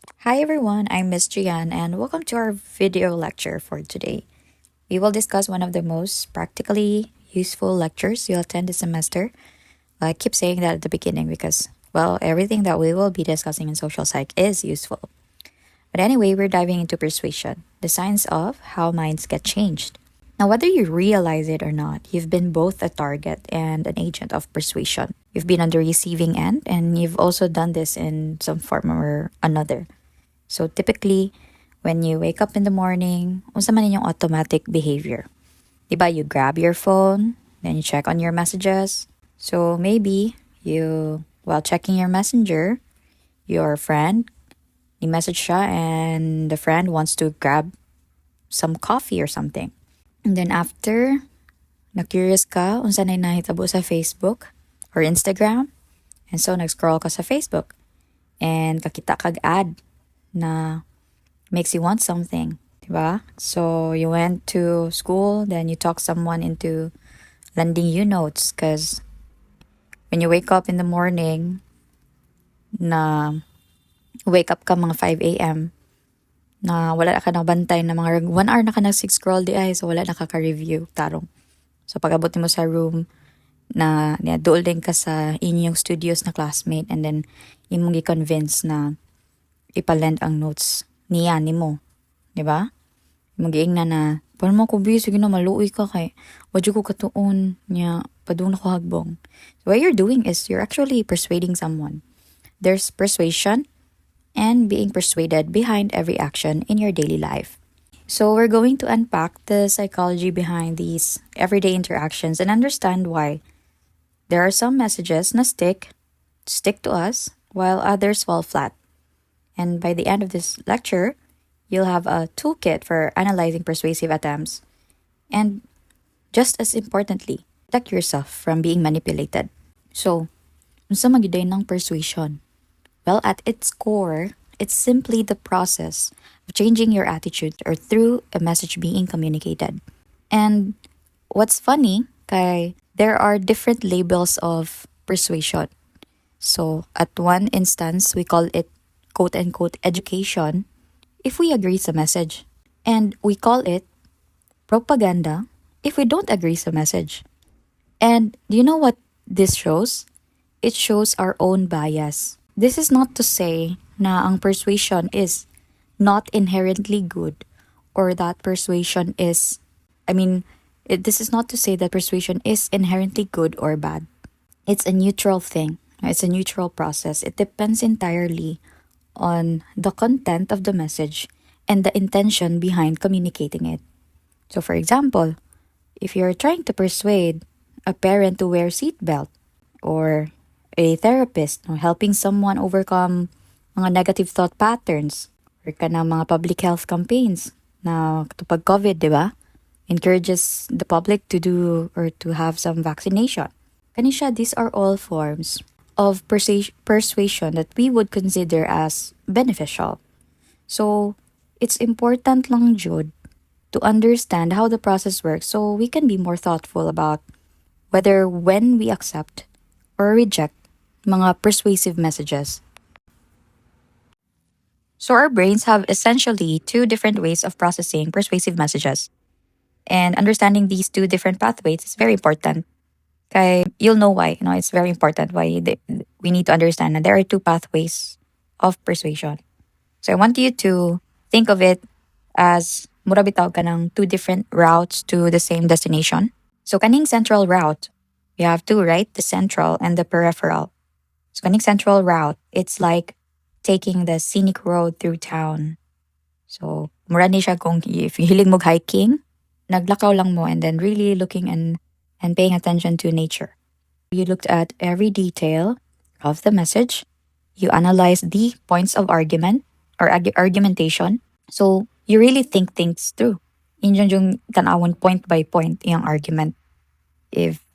Hi everyone, I'm Miss Gian and welcome to our video lecture for today. We will discuss one of the most practically useful lectures you'll attend this semester. I keep saying that at the beginning because, well, everything that we will be discussing in social psych is useful. But anyway, we're diving into persuasion, the science of how minds get changed. Now, whether you realize it or not, you've been both a target and an agent of persuasion. You've been on the receiving end and you've also done this in some form or another. So typically, when you wake up in the morning, unsa man inyong automatic behavior? Diba, you grab your phone, then you check on your messages. So maybe while checking your messenger, your friend, message siya and the friend wants to grab some coffee or something. And then after, na-curious ka, unsa na nahitabo sa Facebook or Instagram. And so, nag-scroll ka sa Facebook. And kakita kag ad na makes you want something, diba? So you went to school, then you talk someone into lending you notes because when you wake up in the morning, na wake up ka mga 5 a.m., na wala na ka bantay na mga 1 hour na ka nag-scroll di ay, so wala na ka-review, tarong. So pag-abot mo sa room, na dool din ka sa inyong studios na classmate and then imong gi-convince na ipalend ang notes niya nimo, di ba? Magiing na paano mo ko busy sige na maluoy ka kay wadyo ko katuon niya padung na ko hagbong. So what you're doing is you're actually persuading someone. There's persuasion and being persuaded behind every action in your daily life. So we're going to unpack the psychology behind these everyday interactions and understand why there are some messages na stick to us while others fall flat. And by the end of this lecture, you'll have a toolkit for analyzing persuasive attempts. And just as importantly, protect yourself from being manipulated. So, unsa magiday ng persuasion? Well, at its core, it's simply the process of changing your attitude or through a message being communicated. And what's funny, kay there are different labels of persuasion. So, at one instance, we call it quote-unquote education if we agree sa message. And we call it propaganda if we don't agree sa message. And do you know what this shows? It shows our own bias. This is not to say na ang persuasion is not inherently good or that persuasion is, this is not to say that persuasion is inherently good or bad. It's a neutral thing. It's a neutral process. It depends entirely on the content of the message and the intention behind communicating it. So for example, if you're trying to persuade a parent to wear seatbelt or a therapist helping someone overcome mga negative thought patterns or ka ng mga public health campaigns na kapag COVID, di ba? Encourages the public to do or to have some vaccination. Kanisha, these are all forms of persuasion that we would consider as beneficial. So, it's important lang, Jude, to understand how the process works so we can be more thoughtful about whether when we accept or reject mga persuasive messages. So our brains have essentially two different ways of processing persuasive messages. And understanding these two different pathways is very important. Kaya you'll know why. It's very important why we need to understand that there are two pathways of persuasion. So I want you to think of it as mura bitaw ka ng two different routes to the same destination. So kaning central route, you have two, right? The central and the peripheral. So kaning central route, it's like taking the scenic road through town. So mura ni siya kung if hilig mo hiking, naglakaw lang mo and then really looking and paying attention to nature. You looked at every detail of the message. You analyzed the points of argument or argumentation. So you really think things through. Inyon yung tanawon point by point yung argument. If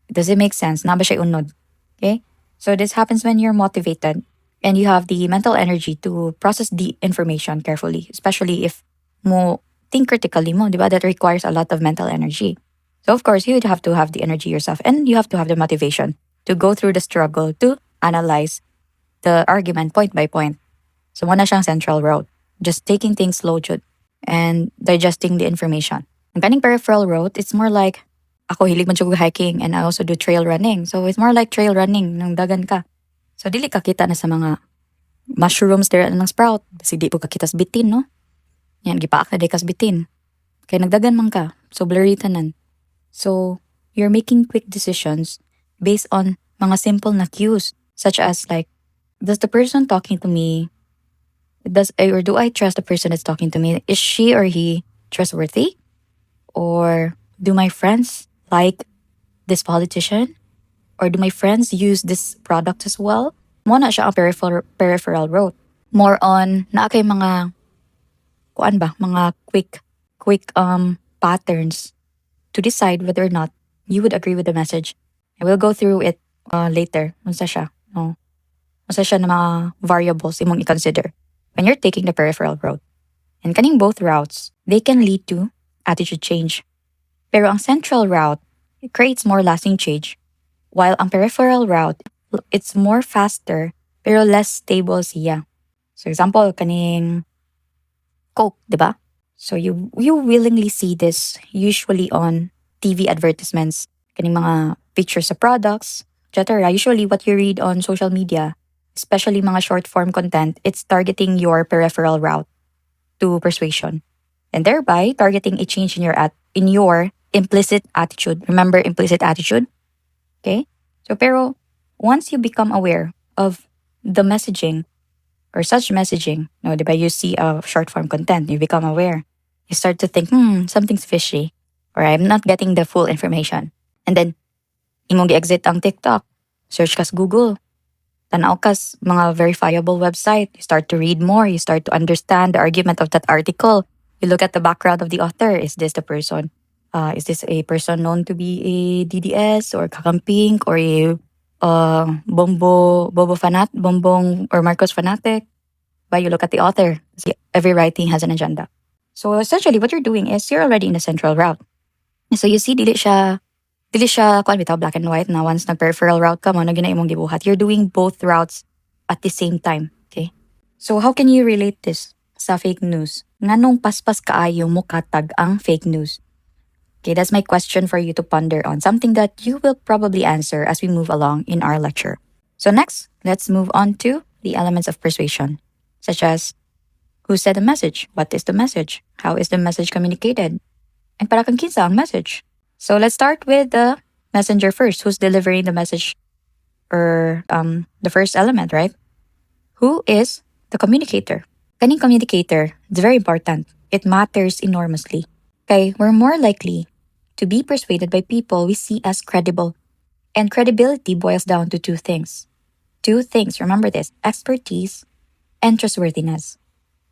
does it make sense? Na ba siya unod? Okay? So this happens when you're motivated and you have the mental energy to process the information carefully, especially if mo think critically mo, di ba? That requires a lot of mental energy. So of course, you would have to have the energy yourself and you have to have the motivation to go through the struggle to analyze the argument point by point. So muna siyang central route. Just taking things slow jud and digesting the information. Ang kaning peripheral route, it's more like ako hilig man jud hiking and I also do trail running. So it's more like trail running nang dagan ka. So dili ka kita na sa mga mushrooms there ng sprout. Kasi di po ka kitas bitin, no? Yan, gipaak na di kas bitin. Kaya nagdagan man ka. So blurry tanan. So you're making quick decisions based on mga simple na cues. Such as like, does the person talking to me, or do I trust the person that's talking to me? Is she or he trustworthy? Or do my friends like this politician? Or do my friends use this product as well? Mo na siya ang peripheral road. More on, naa kay mga, kuan ba, mga quick patterns to decide whether or not you would agree with the message. I will go through it later. Unsa siya, no? Unsa siya na mga variables imong i-consider when you're taking the peripheral road. And kaning both routes, they can lead to attitude change. Pero ang central route, it creates more lasting change. While ang peripheral route, it's more faster pero less stable siya. So example, kaning Coke, di ba? So you willingly see this usually on TV advertisements, kaning mga pictures of products, etc. Usually what you read on social media, especially mga short form content, it's targeting your peripheral route to persuasion. And thereby targeting a change in your implicit attitude. Remember implicit attitude? Okay? So pero once you become aware of the messaging or such messaging, no, diba, you see a short form content, you become aware. You start to think, something's fishy, or I'm not getting the full information. And then, imong gi-exit ang TikTok, search kas Google, tanaw kas mga verifiable website, you start to read more, you start to understand the argument of that article. You look at the background of the author. Is this the person? Is this a person known to be a DDS or kakamping or a Bombong or Marcos fanatic? But you look at the author. See, every writing has an agenda. So essentially, what you're doing is you're already in the central route. So you see, dili siya kuan bitaw black and white na once nag peripheral route ka mo na gina imong gibuhat. You're doing both routes at the same time. Okay. So how can you relate this sa fake news? Nganong paspas kaayo mo katag ang fake news? Okay, that's my question for you to ponder on. Something that you will probably answer as we move along in our lecture. So next, let's move on to the elements of persuasion, such as who said the message? What is the message? How is the message communicated? And para kang kinsa ang message? So let's start with the messenger first. Who's delivering the message or the first element, right? Who is the communicator? Kaning communicator, it's very important. It matters enormously. Okay, we're more likely to be persuaded by people we see as credible. And credibility boils down to two things. Two things, remember this, expertise and trustworthiness.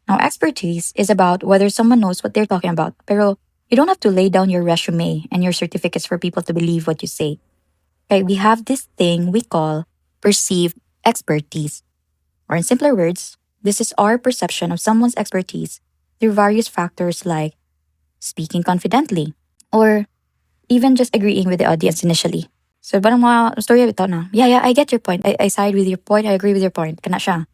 Now, expertise is about whether someone knows what they're talking about, pero you don't have to lay down your resume and your certificates for people to believe what you say. Okay, we have this thing we call perceived expertise. Or in simpler words, this is our perception of someone's expertise through various factors like speaking confidently or even just agreeing with the audience initially. So, parang mga story bitaw na, yeah, I get your point. I side with your point. I agree with your point. Kana siya.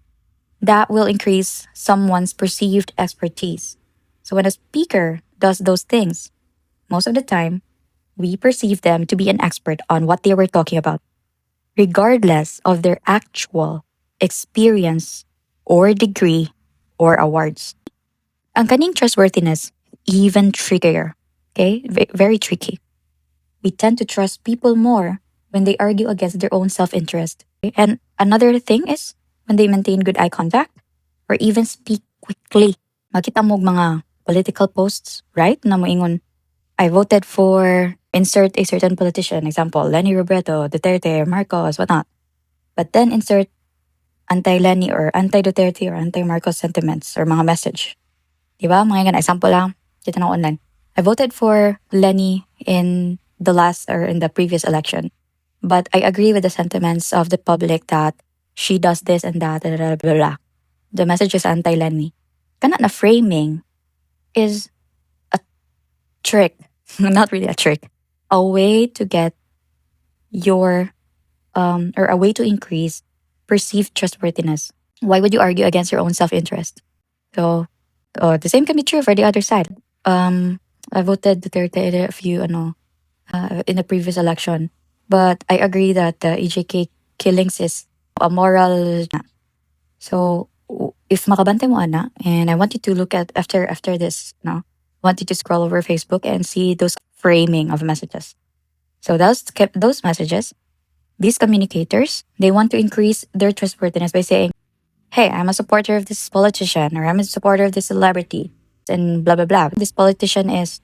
That will increase someone's perceived expertise. So when a speaker does those things, most of the time, we perceive them to be an expert on what they were talking about, regardless of their actual experience or degree or awards. Ang kaning trustworthiness, even trickier. Okay? Very tricky. We tend to trust people more when they argue against their own self-interest. Okay? And another thing is when they maintain good eye contact or even speak quickly. Makita mo mga political posts, right? Na moingon, I voted for insert a certain politician. Example, Leni Robredo, Duterte, Marcos, whatnot. But then insert anti-Leni or anti-Duterte or anti-Marcos sentiments or mga message. Diba? Mga ganun. Example lang, kita na online. I voted for Leni in the previous election. But I agree with the sentiments of the public that she does this and that, blah, blah, blah, blah. The message is anti-Lenny. Kana na framing is a trick. Not really a trick. A way to get your, or a way to increase perceived trustworthiness. Why would you argue against your own self-interest? So, the same can be true for the other side. I voted Duterte a few, in the previous election, but I agree that the EJK killings is a moral. So, if makabante mo ana, and I want you to look at after this, no, want you to scroll over Facebook and see those framing of messages. So those messages, these communicators, they want to increase their trustworthiness by saying, "Hey, I'm a supporter of this politician, or I'm a supporter of this celebrity, and blah blah blah. This politician is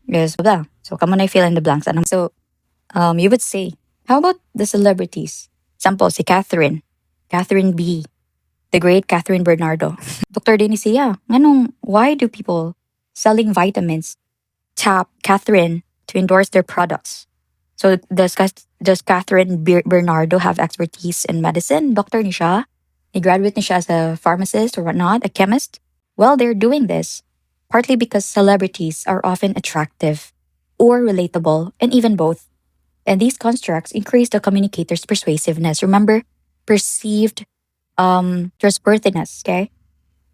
blah." So come on, I fill in the blanks. And so you would say, how about the celebrities? Example, si Catherine B, the great Catherine Bernardo. Dr. Denisia, why do people selling vitamins tap Catherine to endorse their products? So does Catherine Bernardo have expertise in medicine? Doctor ni siya? Ni graduate ni siya as a pharmacist or whatnot, a chemist? Well, they're doing this partly because celebrities are often attractive or relatable, and even both. And these constructs increase the communicator's persuasiveness. Remember, perceived trustworthiness, okay?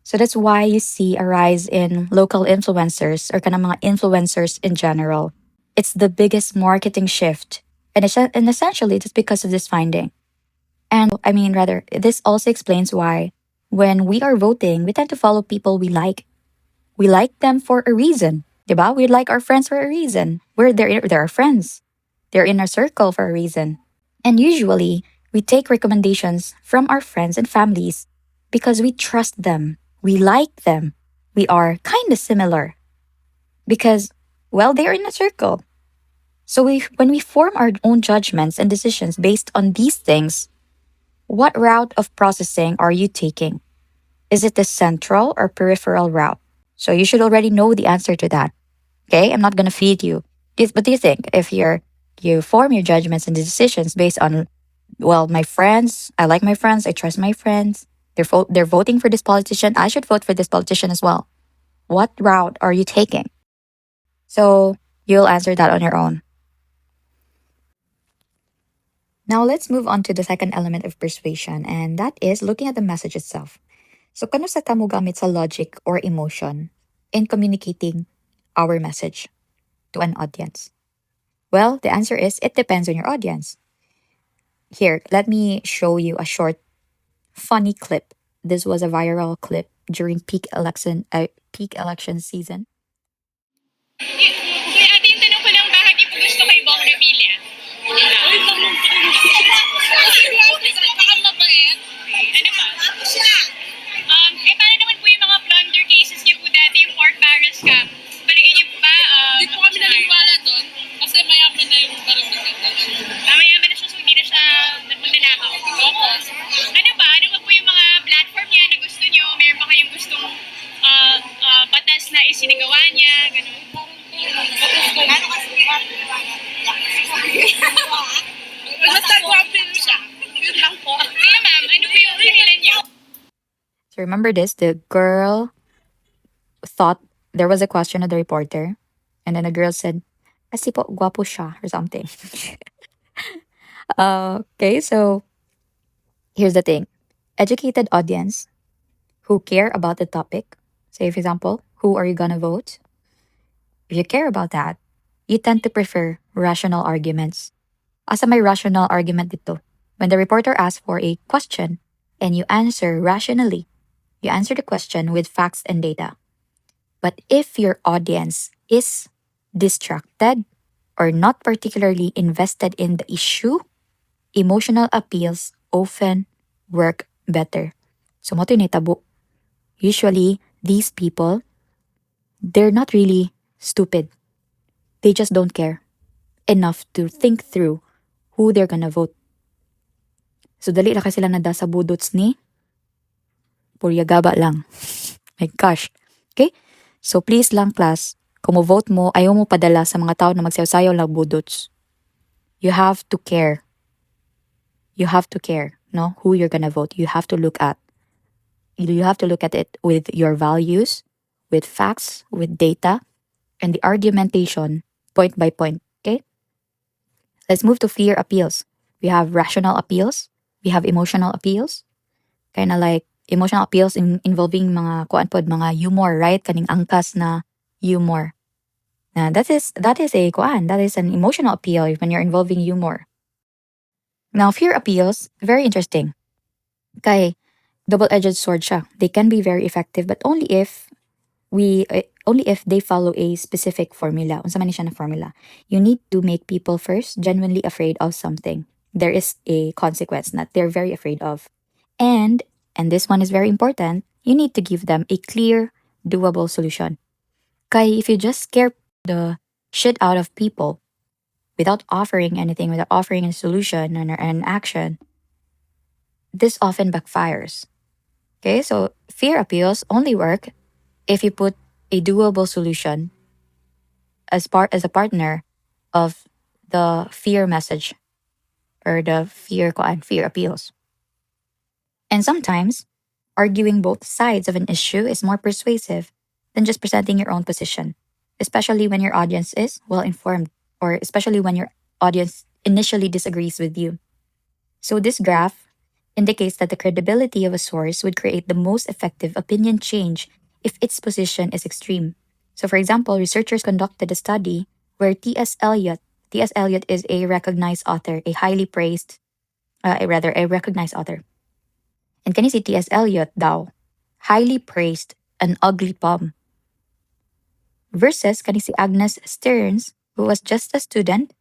So that's why you see a rise in local influencers or kind of mga influencers in general. It's the biggest marketing shift. And essentially, it's because of this finding. And I mean, rather, this also explains why when we are voting, we tend to follow people we like. We like them for a reason. Diba? We like our friends for a reason. They're our friends. They're in our circle for a reason. And usually, we take recommendations from our friends and families because we trust them. We like them. We are kind of similar because, well, they're in a circle. So when we form our own judgments and decisions based on these things, what route of processing are you taking? Is it the central or peripheral route? So you should already know the answer to that. Okay, I'm not gonna feed you. But do you think if you form your judgments and decisions based on, well, my friends, I like my friends, I trust my friends, they're voting for this politician, I should vote for this politician as well. What route are you taking? So you'll answer that on your own. Now let's move on to the second element of persuasion, and that is looking at the message itself. So kano sa kamo gamit sa logic or emotion in communicating our message to an audience? Well, the answer is it depends on your audience. Here, let me show you a short, funny clip. This was a viral clip during peak election season. Kuya, ate, yung tanong ko lang, bakit niyo po gusto kay Bong Revilla? Uy, baka mabait. Ano ba? Paano naman po yung mga plunder cases niyo po dati, yung pork barrel scam? Palagay niyo po ba? Hindi po kami naniniwala doon, kasi mayaman na yung Peripheral. Mayaman na siya, so hindi na siya magnanakaw. Opo. Ano ba? Ano ba po yung mga platform niya na gusto niyo? Meron ba kayong gustong batas na isinagawa niya? Ganun. Ano kasi basta guwapo siya. Yun lang po. Kaya ma'am, ano po yung dahilan niyo? So remember this, the girl thought there was a question of the reporter, and then the girl said, "Kasi po, guwapo siya," or something. Okay, so here's the thing. Educated audience who care about the topic, say for example, who are you gonna vote? If you care about that, you tend to prefer rational arguments. Asa may rational argument dito? When the reporter asks for a question and you answer rationally, you answer the question with facts and data. But if your audience is distracted or not particularly invested in the issue, emotional appeals often work better. So mo tabo. Usually, these people, they're not really stupid. They just don't care enough to think through who they're gonna vote. So dali ra kasi sila nada sa budots ni Puryagaba lang. My gosh. Okay? So please lang class, kung mo-vote mo, ayaw mo padala sa mga tao na magsayaw-sayaw lang budots. You have to care. You have to care, no? Who you're gonna vote. You have to look at. You have to look at it with your values, with facts, with data, and the argumentation point by point. Okay? Let's move to fear appeals. We have rational appeals. We have emotional appeals. Kind of like emotional appeals involving mga kuan pod mga humor, right? Kaning angkas na humor. That is a kuan, that is an emotional appeal when you're involving humor. Now, fear appeals, very interesting. Kay double-edged sword siya. They can be very effective but only if they follow a specific formula. Unsa man ni siya na formula. You need to make people first genuinely afraid of something. There is a consequence that they're very afraid of. And this one is very important, you need to give them a clear, doable solution. Kay if you just scare the shit out of people without offering anything, without offering a solution and an action, this often backfires. Okay, so fear appeals only work if you put a doable solution as a partner of the fear message or the fear appeals. And sometimes arguing both sides of an issue is more persuasive than just presenting your own position, especially when your audience is well informed or especially when your audience initially disagrees with you. So this graph indicates that the credibility of a source would create the most effective opinion change if its position is extreme. So for example, researchers conducted a study where T.S. Eliot is a recognized author, a highly praised, rather a recognized author. And can you see T.S. Eliot daw, highly praised an ugly poem versus can you see Agnes Stearns, who was just a student,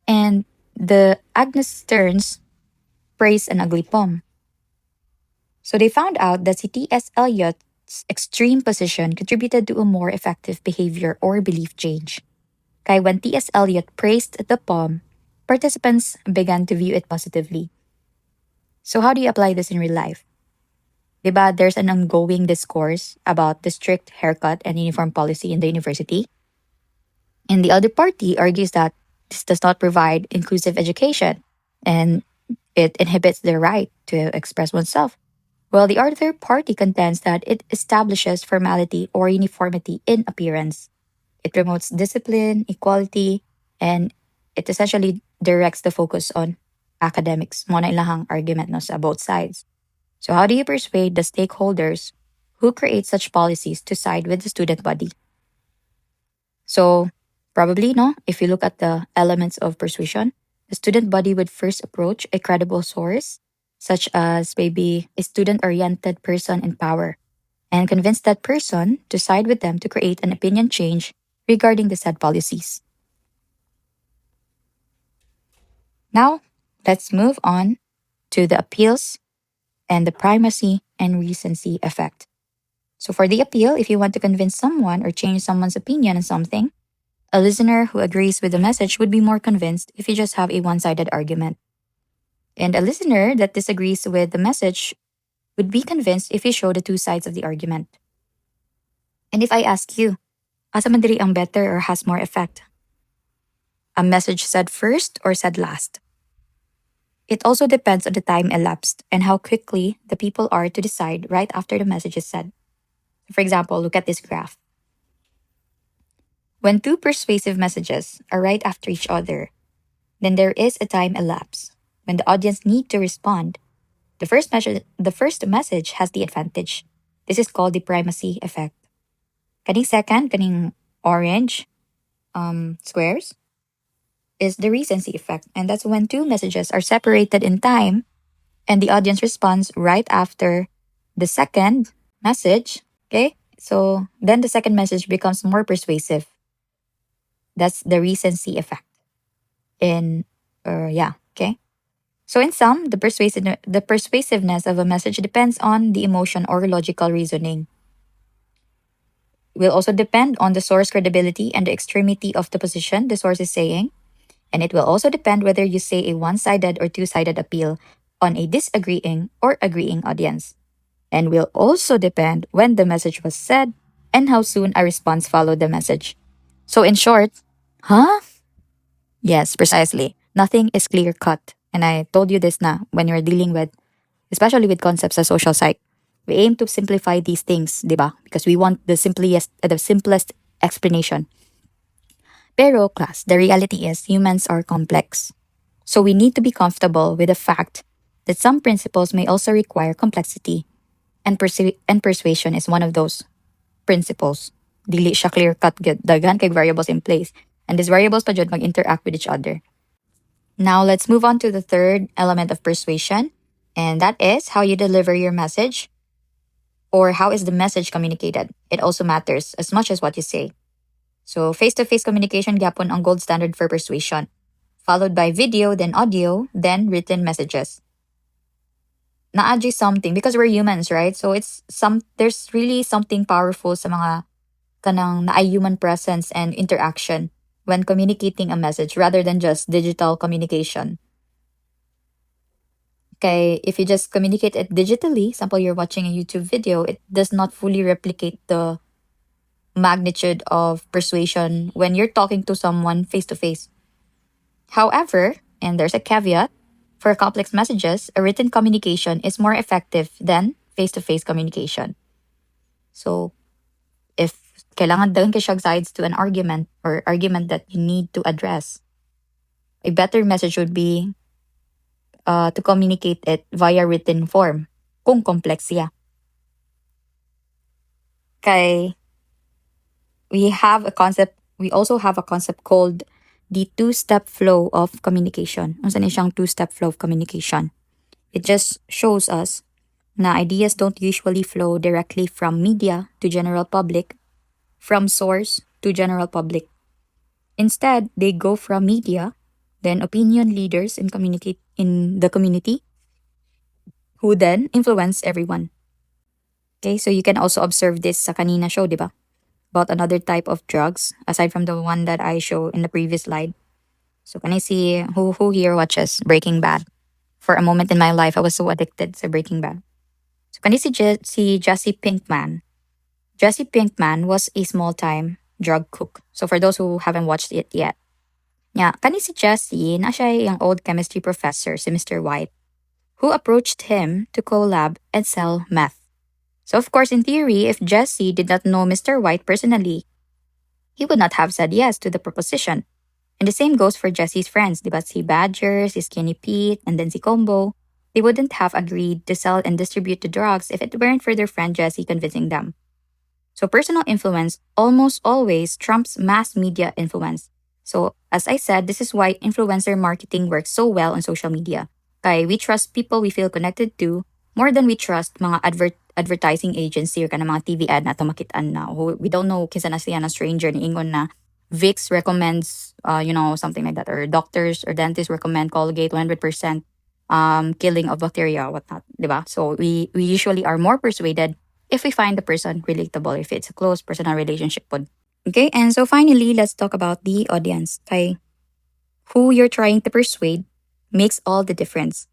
and the Agnes Stearns praised an ugly poem. So they found out that T.S. Eliot's extreme position contributed to a more effective behavior or belief change. Kaya when T.S. Eliot praised the poem, participants began to view it positively. So how do you apply this in real life? Diba, there's an ongoing discourse about the strict haircut and uniform policy in the university. And the other party argues that this does not provide inclusive education and it inhibits the right to express oneself. While the other party contends that it establishes formality or uniformity in appearance. It promotes discipline, equality, and it essentially directs the focus on academics. Mo na ilahang argument no sa both sides. So how do you persuade the stakeholders who create such policies to side with the student body? So probably no, if you look at the elements of persuasion, the student body would first approach a credible source, such as maybe a student-oriented person in power, and convince that person to side with them to create an opinion change regarding the said policies. Now, let's move on to the appeals and the primacy and recency effect. So, for the appeal, if you want to convince someone or change someone's opinion on something, a listener who agrees with the message would be more convinced if you just have a one sided argument. And a listener that disagrees with the message would be convinced if you show the two sides of the argument. And if I ask you, asa man diri ang better or has more effect? A message said first or said last? It also depends on the time elapsed and how quickly the people are to decide right after the message is said. For example, look at this graph. When two persuasive messages are right after each other, then there is a time elapse when the audience need to respond. The first message has the advantage. This is called the primacy effect. Kaning second, kaning orange squares, is the recency effect. And that's when two messages are separated in time and the audience responds right after the second message. Okay? So then the second message becomes more persuasive. That's the recency effect. Okay? So in sum, the persuasiveness of a message depends on the emotion or logical reasoning. Will also depend on the source credibility and the extremity of the position the source is saying. And it will also depend whether you say a one-sided or two-sided appeal on a disagreeing or agreeing audience. And will also depend when the message was said and how soon a response followed the message. So in short, huh? Yes, precisely. Nothing is clear-cut. And I told you this na when you're dealing with, especially with concepts of social psych. We aim to simplify these things, diba? Because we want the simplest explanation. Pero class, the reality is humans are complex. So we need to be comfortable with the fact that some principles may also require complexity. And persuasion is one of those principles. Dili siya clear-cut gyud. Daghan kay variables in place. And these variables pa jud mag-interact with each other. Now let's move on to the third element of persuasion, and that is how you deliver your message, or how is the message communicated. It also matters as much as what you say. So face-to-face communication gyapon ang gold standard for persuasion, followed by video, then audio, then written messages. Na-adjust something because we're humans, right? So there's really something powerful sa mga kanang naay human presence and interaction when communicating a message rather than just digital communication. Okay, if you just communicate it digitally, example you're watching a YouTube video, it does not fully replicate the magnitude of persuasion when you're talking to someone face to face. However, and there's a caveat, for complex messages, a written communication is more effective than face to face communication. So, if kailangan dagan ka siya sides to an argument or argument that you need to address, a better message would be to communicate it via written form kung complex siya. Kay we also have a concept called the two-step flow of communication. Unsa ni siyang two-step flow of communication? It just shows us na ideas don't usually flow directly from media to general public, from source to general public. Instead, they go from media, then opinion leaders in the community, who then influence everyone. Okay, so you can also observe this sa kanina show, di ba? About another type of drugs, aside from the one that I show in the previous slide. So can I see who here watches Breaking Bad? For a moment in my life, I was so addicted to Breaking Bad. So can you see Jesse Pinkman? Jesse Pinkman was a small-time drug cook. So for those who haven't watched it yet, yeah, kani si Jesse na siya yung old chemistry professor, si Mr. White, who approached him to collab and sell meth. So of course, in theory, if Jesse did not know Mr. White personally, he would not have said yes to the proposition. And the same goes for Jesse's friends, di ba? Si Badger, si Skinny Pete, and then si Combo. They wouldn't have agreed to sell and distribute the drugs if it weren't for their friend Jesse convincing them. So personal influence almost always trumps mass media influence. So as I said, this is why influencer marketing works so well on social media. Kay we trust people we feel connected to more than we trust mga advertising agency or kana mga TV ad na tumakitaan na. We don't know kisa na siya na stranger ni ingon na Vicks recommends, something like that, or doctors or dentists recommend Colgate 100% killing of bacteria, whatnot, diba? So we usually are more persuaded if we find the person relatable, if it's a close personal relationship pod. Okay, and so finally, let's talk about the audience. Kay who you're trying to persuade makes all the difference.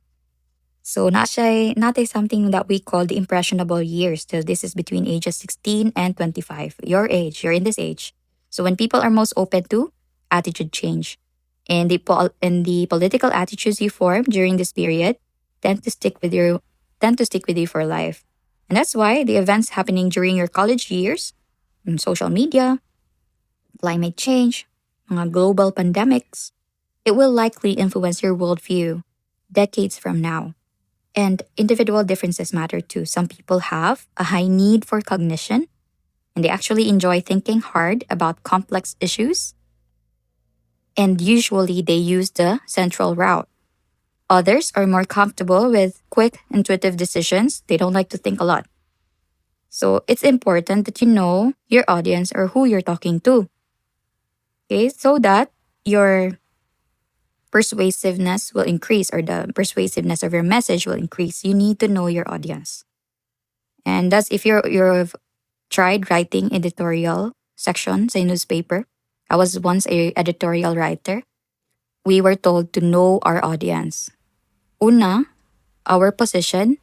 So natay something that we call the impressionable years. So this is between ages 16 and 25. Your age, you're in this age. So when people are most open to attitude change. And the political attitudes you form during this period tend to stick with you for life. And that's why the events happening during your college years, social media, climate change, mga global pandemics, it will likely influence your worldview decades from now. And individual differences matter too. Some people have a high need for cognition and they actually enjoy thinking hard about complex issues. And usually they use the central route. Others are more comfortable with quick, intuitive decisions. They don't like to think a lot. So it's important that you know your audience or who you're talking to. Okay, so that your persuasiveness will increase or the persuasiveness of your message will increase. You need to know your audience. And that's if you've tried writing editorial sections in newspaper. I was once a editorial writer. We were told to know our audience. Una, our position,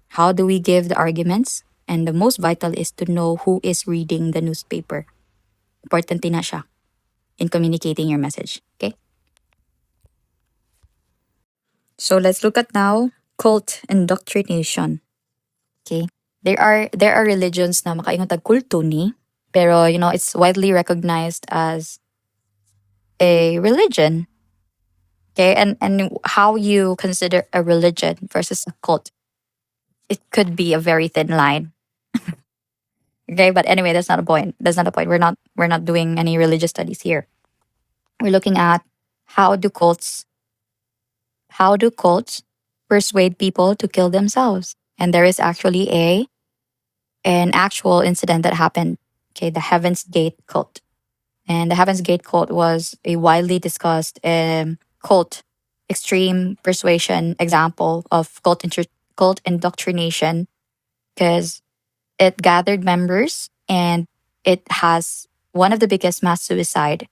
how do we give the arguments? And the most vital is to know who is reading the newspaper. Important na siya in communicating your message. Okay? So let's look at now cult indoctrination. Okay? There are religions na makaingon tag kulto ni, pero it's widely recognized as a religion. Okay? And how you consider a religion versus a cult. it could be a very thin line. Okay, but anyway, that's not a point. That's not a point. We're not doing any religious studies here. We're looking at how do cults how do cults persuade people to kill themselves? And there is actually an actual incident that happened. Okay, the Heaven's Gate cult. And the Heaven's Gate cult was a widely discussed cult, extreme persuasion example of cult indoctrination because it gathered members and it has one of the biggest mass suicide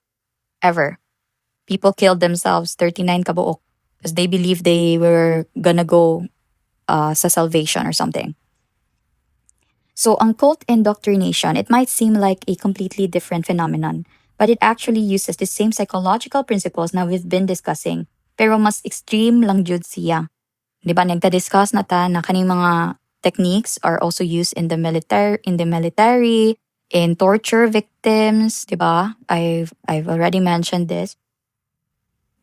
ever. People killed themselves, 39 kabuok, because they believed they were gonna go sa salvation or something. So, ang cult indoctrination, it might seem like a completely different phenomenon, but it actually uses the same psychological principles na we've been discussing, pero mas extreme lang jud siya. Di ba, nagta-discuss na ta na kaning mga techniques are also used in the military, in torture victims, di ba? I've already mentioned this.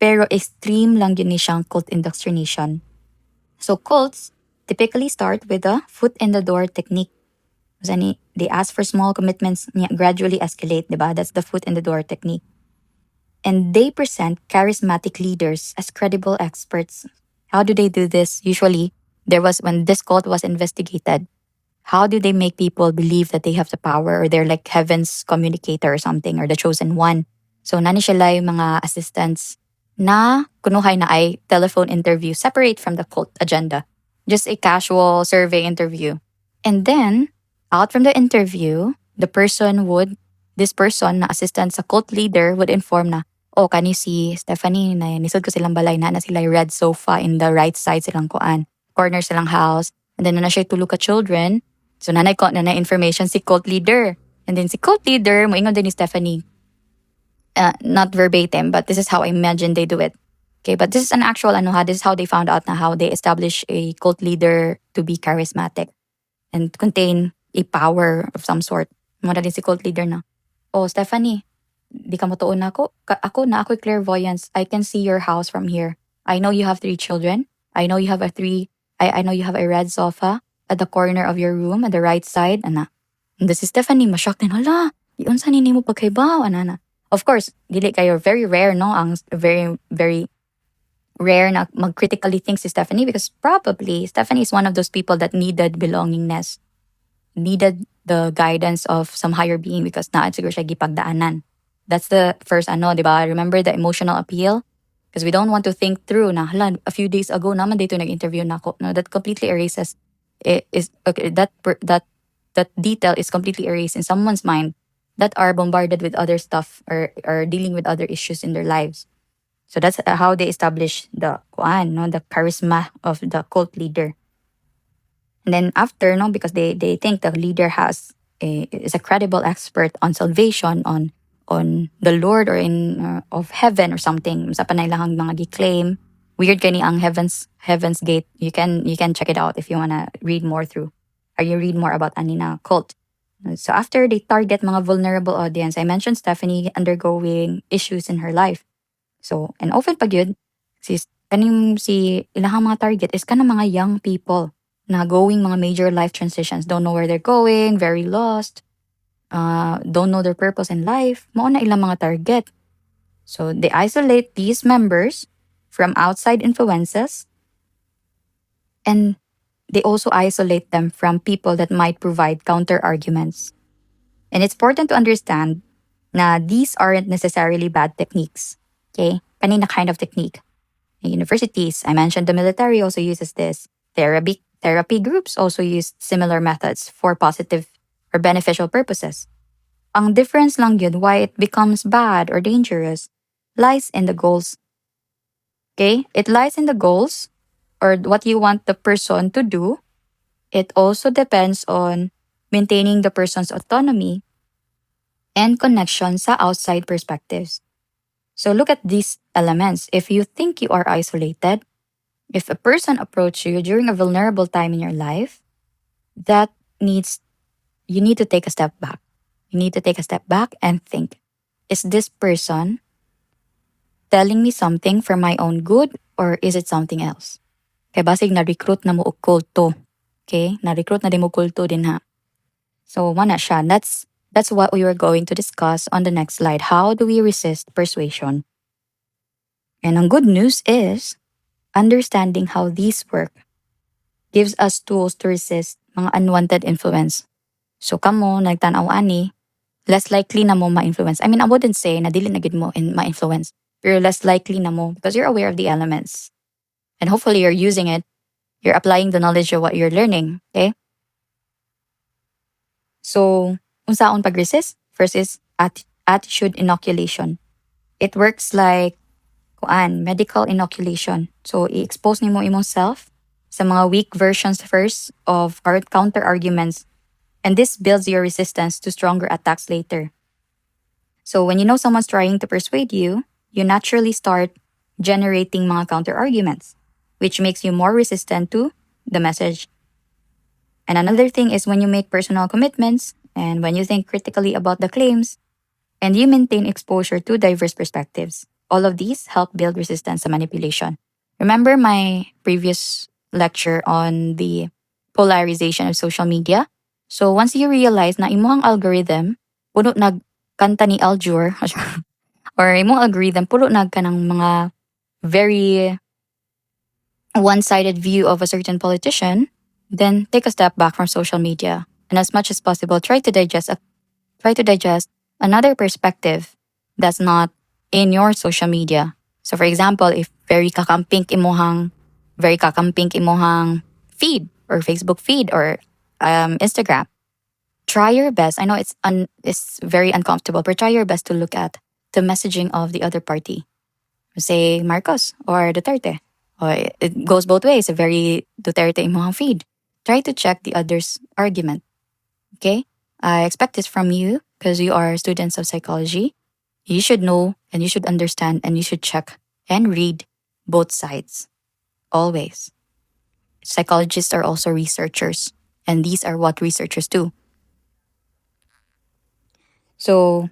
Pero extreme lang yun ni siyang cult indoctrination. So cults typically start with a foot in the door technique. They ask for small commitments, gradually escalate, diba? That's the foot in the door technique. And they present charismatic leaders as credible experts. How do they do this? Usually, when this cult was investigated, how do they make people believe that they have the power or they're like heaven's communicator or something or the chosen one? So, nani sila yung mga assistants na kunuhay na ay telephone interview separate from the cult agenda. Just a casual survey interview. And then, out from the interview, this person na assistant sa cult leader would inform na, oh, kani si Stephanie, na nisod ko silang balay na sila yung red sofa in the right side silang corner silang house. And then na siya tulog ka children. So nanay ko, nanay information si cult leader. And then si cult leader, moingon din ni Stephanie. Not verbatim, but this is how I imagine they do it. Okay, but this is an actual this is how they found out na how they establish a cult leader to be charismatic and contain a power of some sort. Muna din si cult leader na, oh, Stephanie, di ka mo tuon ako. Ako clairvoyance. I can see your house from here. I know you have 3 children. I know you have I know you have a red sofa at the corner of your room at the right side. Ana. And this is Stephanie, ma-shock din. Hala, yun sa nini mo pagkaibaw. Ana. Of course, dili kayo very rare, no? Ang very, very rare na mag-critically think si Stephanie because probably Stephanie is one of those people that needed belongingness, needed the guidance of some higher being because naad siguro siya gipagdaanan. That's the first di ba? Remember the emotional appeal? Because we don't want to think through na, hala, a few days ago naman dito nag-interview na ako. No, that completely erases, that detail is completely erased in someone's mind that are bombarded with other stuff or dealing with other issues in their lives. So that's how they establish the charisma of the cult leader. And then after, because they think the leader is a credible expert on salvation, on the Lord or in of heaven or something. Sa panay lang mga gi-claim. Weird kani ang Heaven's Gate. You can check it out if you wanna read more through. Or you read more about anina cult. So after they target mga vulnerable audience, I mentioned Stephanie undergoing issues in her life. So, and often pag yun, si ilahang mga target is kanang mga young people na going mga major life transitions, don't know where they're going, very lost, don't know their purpose in life, mao na ilang mga target. So, they isolate these members from outside influences and they also isolate them from people that might provide counter arguments. And it's important to understand na these aren't necessarily bad techniques. Okay? Kanina kind of technique. Universities, I mentioned the military also uses this. Therapy groups also use similar methods for positive or beneficial purposes. Ang difference lang yun why it becomes bad or dangerous lies in the goals. Okay? It lies in the goals or what you want the person to do. It also depends on maintaining the person's autonomy and connection sa outside perspectives. So look at these elements. If you think you are isolated, if a person approaches you during a vulnerable time in your life, you need to take a step back. You need to take a step back and think, is this person telling me something for my own good or is it something else? Kaya basig na-recruit na mo og kulto. Okay? Na-recruit na din mo kulto din ha. So, wala siya. That's what we were going to discuss on the next slide. How do we resist persuasion? And ang good news is, understanding how these work gives us tools to resist mga unwanted influence. So, kamo, nagtanaw ani, less likely na mo ma-influence. I mean, I wouldn't say na dili na gid mo ma-influence. Pero less likely na mo because you're aware of the elements. And hopefully you're using it. You're applying the knowledge of what you're learning. Okay? So, unsaon pag-resist? First is attitude inoculation. It works like medical inoculation. So, i-expose nimo imong self sa mga weak versions first of our counter arguments. And this builds your resistance to stronger attacks later. So, when you know someone's trying to persuade you, you naturally start generating mga counter arguments, which makes you more resistant to the message. And another thing is when you make personal commitments and when you think critically about the claims and you maintain exposure to diverse perspectives. All of these help build resistance to manipulation. Remember my previous lecture on the polarization of social media? So once you realize na imong algorithm, puno nagkanta ni Aljur, or imong algorithm, puno nagkanang mga very one-sided view of a certain politician, then take a step back from social media and as much as possible try to digest another perspective that's not in your social media. So for example, if very kakamping imuhang feed or Facebook feed or Instagram, try your best. I know it's very uncomfortable, but try your best to look at the messaging of the other party. Say Marcos or Duterte. Or it goes both ways. A very Duterte imuhang feed. Try to check the other's argument. Okay? I expect this from you because you are students of psychology. You should know and you should understand and you should check and read both sides. Always. Psychologists are also researchers, and these are what researchers do. So,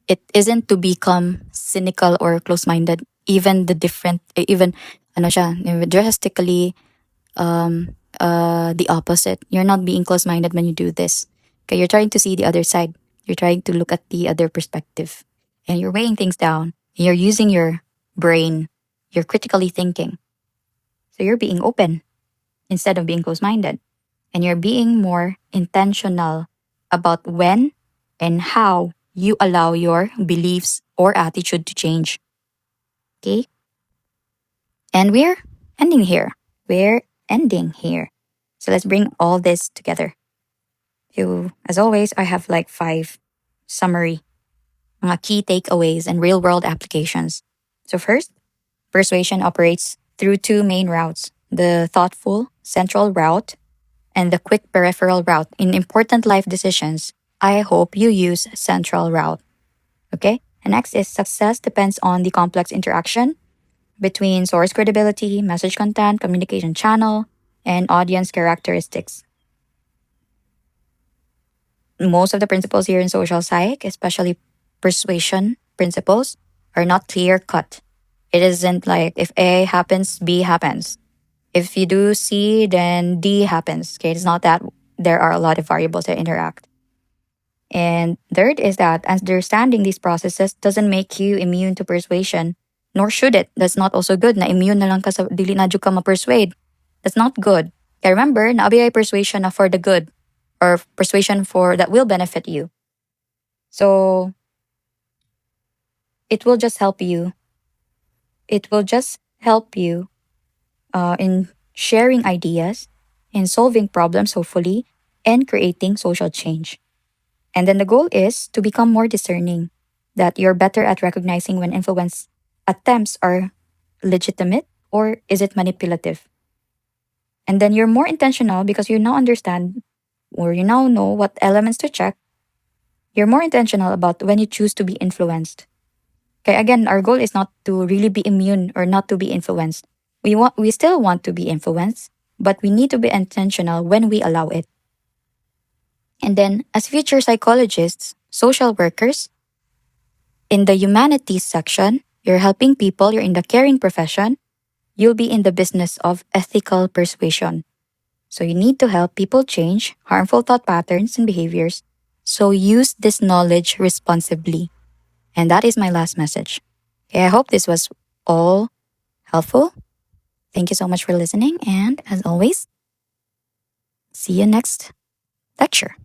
it isn't to become cynical or close-minded. Even drastically the opposite. You're not being close-minded when you do this. Okay, you're trying to see the other side. You're trying to look at the other perspective. And you're weighing things down. You're using your brain. You're critically thinking. So you're being open instead of being close-minded. And you're being more intentional about when and how you allow your beliefs or attitude to change. Okay? And we're ending here. We're ending here. So let's bring all this together. So, as always, I have like 5 summary, mga key takeaways and real world applications. So, first, persuasion operates through 2 main routes, the thoughtful central route and the quick peripheral route. In important life decisions, I hope you use central route. Okay? And next is success depends on the complex interaction between source credibility, message content, communication channel, and audience characteristics. Most of the principles here in social psych, especially persuasion principles, are not clear cut. It isn't like if A happens, B happens. If you do C, then D happens. Okay, it's not that there are a lot of variables that interact. And third is that understanding these processes doesn't make you immune to persuasion, nor should it. That's not also good. Na immune na lang ka sa dili na jud ka ma-persuade. That's not good. Kaya remember, naabi ay persuasion na for the good or persuasion for that will benefit you. So it will just help you. It will just help you in sharing ideas, in solving problems, hopefully, and creating social change. And then the goal is to become more discerning, that you're better at recognizing when influence attempts are legitimate or is it manipulative. And then you're more intentional because you now understand or you now know what elements to check. You're more intentional about when you choose to be influenced. Okay, again, our goal is not to really be immune or not to be influenced. We still want to be influenced, but we need to be intentional when we allow it. And then, as future psychologists, social workers, in the humanities section, you're helping people, you're in the caring profession, you'll be in the business of ethical persuasion. So you need to help people change harmful thought patterns and behaviors. So use this knowledge responsibly. And that is my last message. Okay, I hope this was all helpful. Thank you so much for listening. And as always, see you next lecture.